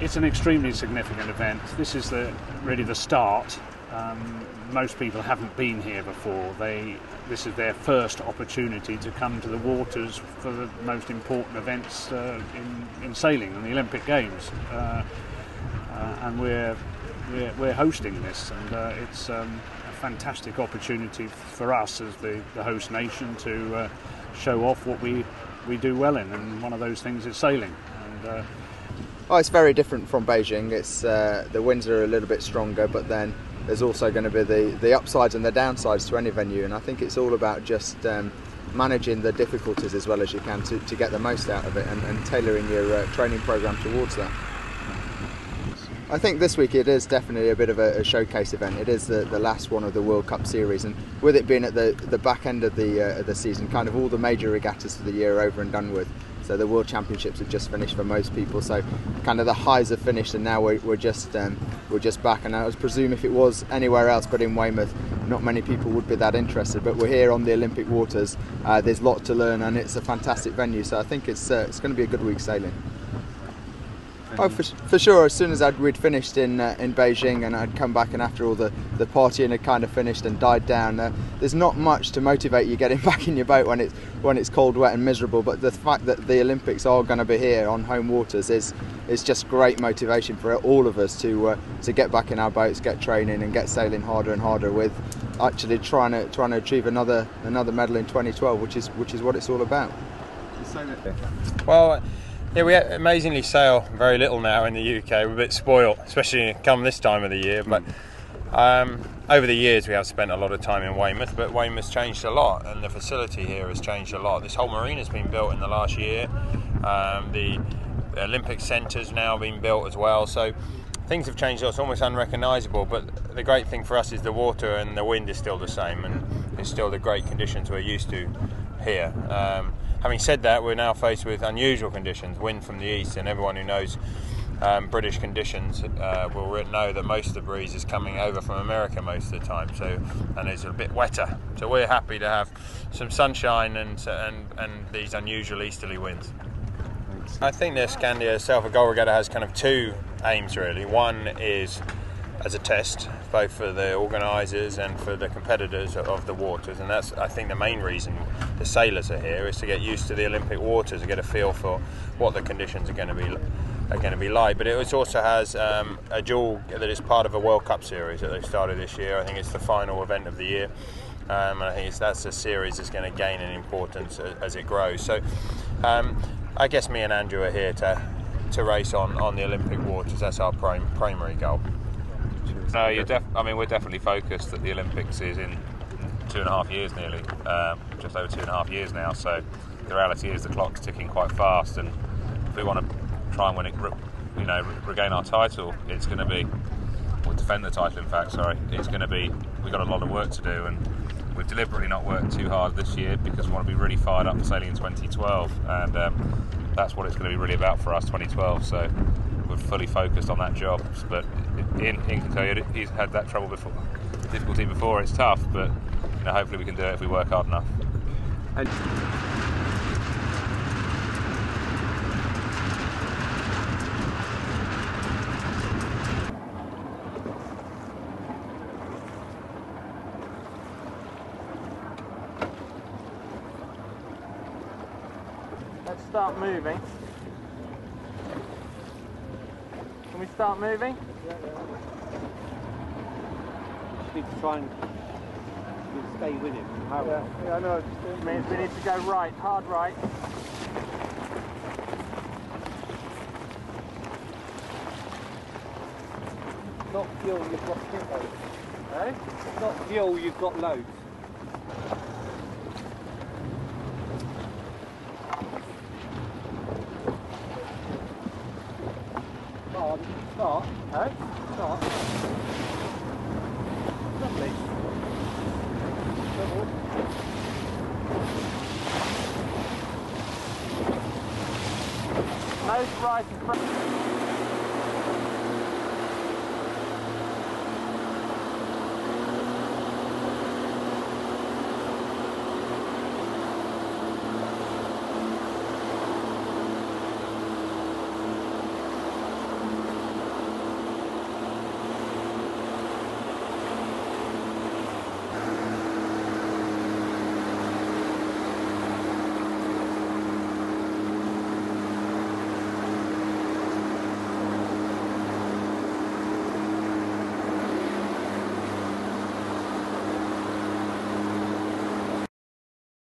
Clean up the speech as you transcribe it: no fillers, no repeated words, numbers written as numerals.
It's an extremely significant event. This is really the start. Most people haven't been here before. This is their first opportunity to come to the waters for the most important events in sailing and the Olympic Games. And we're hosting this, and it's a fantastic opportunity for us as the host nation to show off what we do well in, and one of those things is sailing. And, oh, it's very different from Beijing. It's the winds are a little bit stronger, but then there's also going to be the upsides and the downsides to any venue, and I think it's all about just managing the difficulties as well as you can to get the most out of it, and tailoring your training program towards that. I think this week it is definitely a bit of a showcase event. It is the last one of the World Cup series, and with it being at the back end of the season, kind of all the major regattas for the year are over and done with. So the World Championships have just finished for most people. So kind of the highs have finished, and now we're just back. And I would presume if it was anywhere else but in Weymouth, not many people would be that interested. But we're here on the Olympic waters. There's a lot to learn, and it's a fantastic venue. So I think it's going to be a good week sailing. Oh, for sure. As soon as we'd finished in Beijing, and I'd come back, and after all the partying had kind of finished and died down, there's not much to motivate you getting back in your boat when it's cold, wet and miserable. But the fact that the Olympics are going to be here on home waters is just great motivation for all of us to get back in our boats, get training and get sailing harder and harder, with actually trying to achieve another medal in 2012, which is what it's all about. Well, yeah, we amazingly sail very little now in the UK. We're a bit spoilt, especially come this time of the year. But over the years we have spent a lot of time in Weymouth, but Weymouth's changed a lot, and the facility here has changed a lot. This whole marina's been built in the last year. The Olympic Centre's now been built as well, so things have changed. It's almost unrecognisable, but the great thing for us is the water and the wind is still the same, and it's still the great conditions we're used to here. Having said that, we're now faced with unusual conditions, wind from the east, and everyone who knows British conditions will know that most of the breeze is coming over from America most of the time, and it's a bit wetter. So we're happy to have some sunshine and these unusual easterly winds. I think the Skandia Sail Gold Regatta has kind of two aims really. One is as a test, both for the organisers and for the competitors of the waters, and that's, I think, the main reason the sailors are here, is to get used to the Olympic waters, to get a feel for what the conditions are going to be like. But it also has a dual that is part of a World Cup series that they've started this year. I think it's the final event of the year, and I think that's a series that's going to gain in importance as it grows. So I guess me and Andrew are here to race on the Olympic waters. That's our primary goal. No, we're definitely focused that the Olympics is in 2.5 years nearly, just over 2.5 years now. So the reality is the clock's ticking quite fast, and if we want to try and win it, regain our title, it's going to be, or defend the title. In fact, it's going to be. We've got a lot of work to do, and we've deliberately not worked too hard this year because we want to be really fired up for sailing in 2012, and that's what it's going to be really about for us, 2012. So we're fully focused on that job. But Ian can tell you he's had that difficulty before. It's tough, but hopefully we can do it if we work hard enough. Let's start moving. Can we start moving? Yeah. Just need to try and stay with him. Yeah, I know. It means we need to go right, hard right. Not fuel, you've got loads. Eh? Not fuel, you've got loads. Start. Eh? Start. Lovely. Nose right in front.